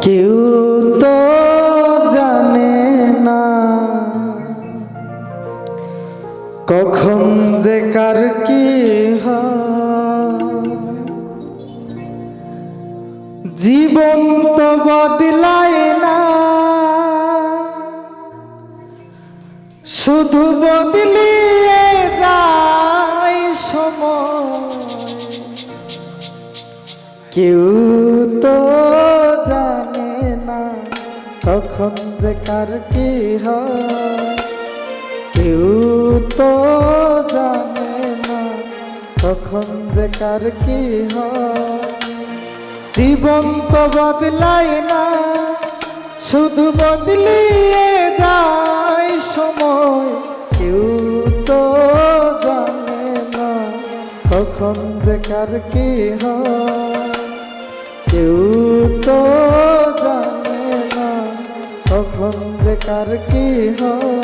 কেউ তো জানে না কখন যে কার কি হয়। জীবন তো বদলায় না, শুধু বদলিয়ে যায় সময়। কেউ তো জানে না কখন যে কার কি হয়। কেউ তো জানে না কখন যে কার কি হয়। জীবন তো বদলায় না, শুধু বদলিয়ে যায় সময়। কেউ তো জানে না কখন যে কার কি হয়। কেউ তো জানে না কখন যে কার কি হয়।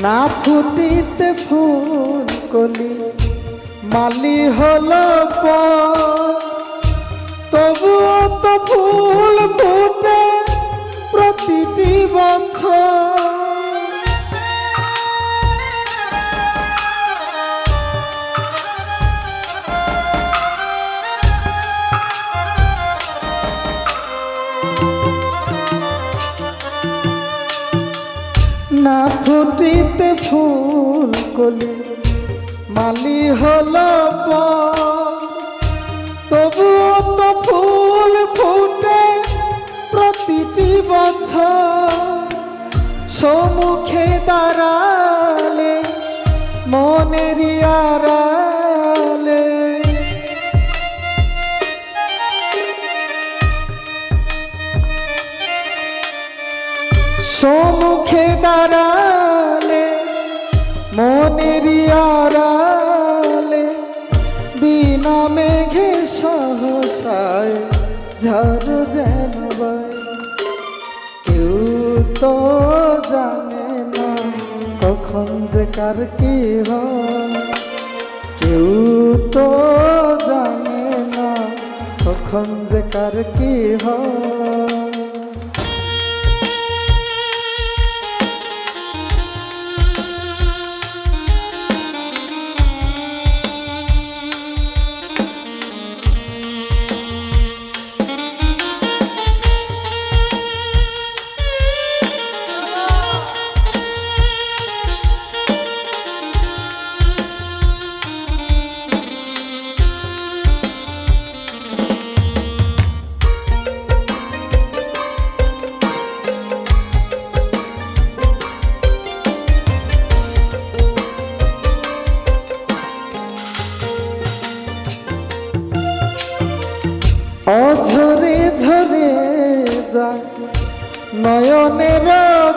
না ফুটিতে ফুল কলি মালি হলো তবুও তো ফুল ফুটে প্রতিটি বছর। না ফুটিতে ফুল কলি মালি হলো তবুও তো ফুল ফুটে প্রতিটি বছর। সম্মুখে দাঁড়ালে মনের আড়ালে সম্মুখে দাঁড়ালে মনের আড়ালে বিনা মেঘে সহসায় ঝড় যেন বয়। কেউ তো জানে না কখন যে কার কি হয়। কেউ তো জানে না কখন যে কার কি হয়। অঝরে ঝরে যায় নয়নের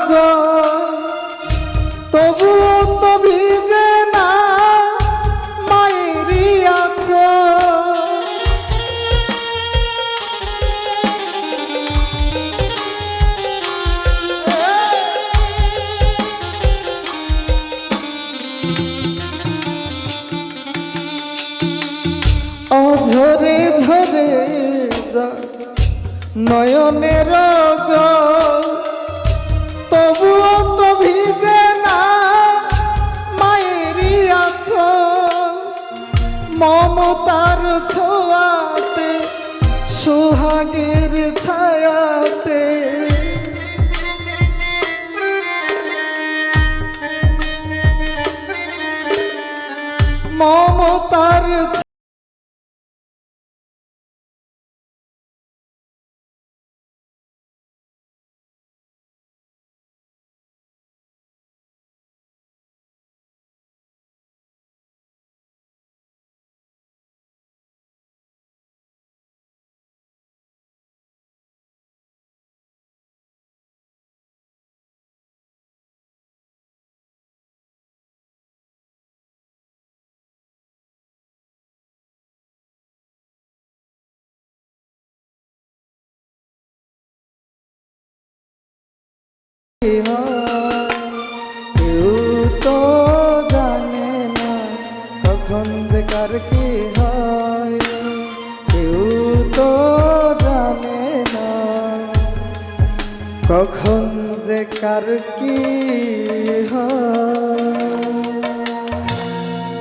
জল, তবুও তো ভিজে না মায়েরই আঁচল। অঝরে ঝরে নয়নের জল, তবুও তো ভিজে না মায়েরই আঁচল। মমতার ছোঁয়াতে সোহাগের ছায়াতে মমতার কি হয় কেউ তো জানে না, কখন যে কার কি হয় কেউ তো জানে না, কখন যে কার কি হয়।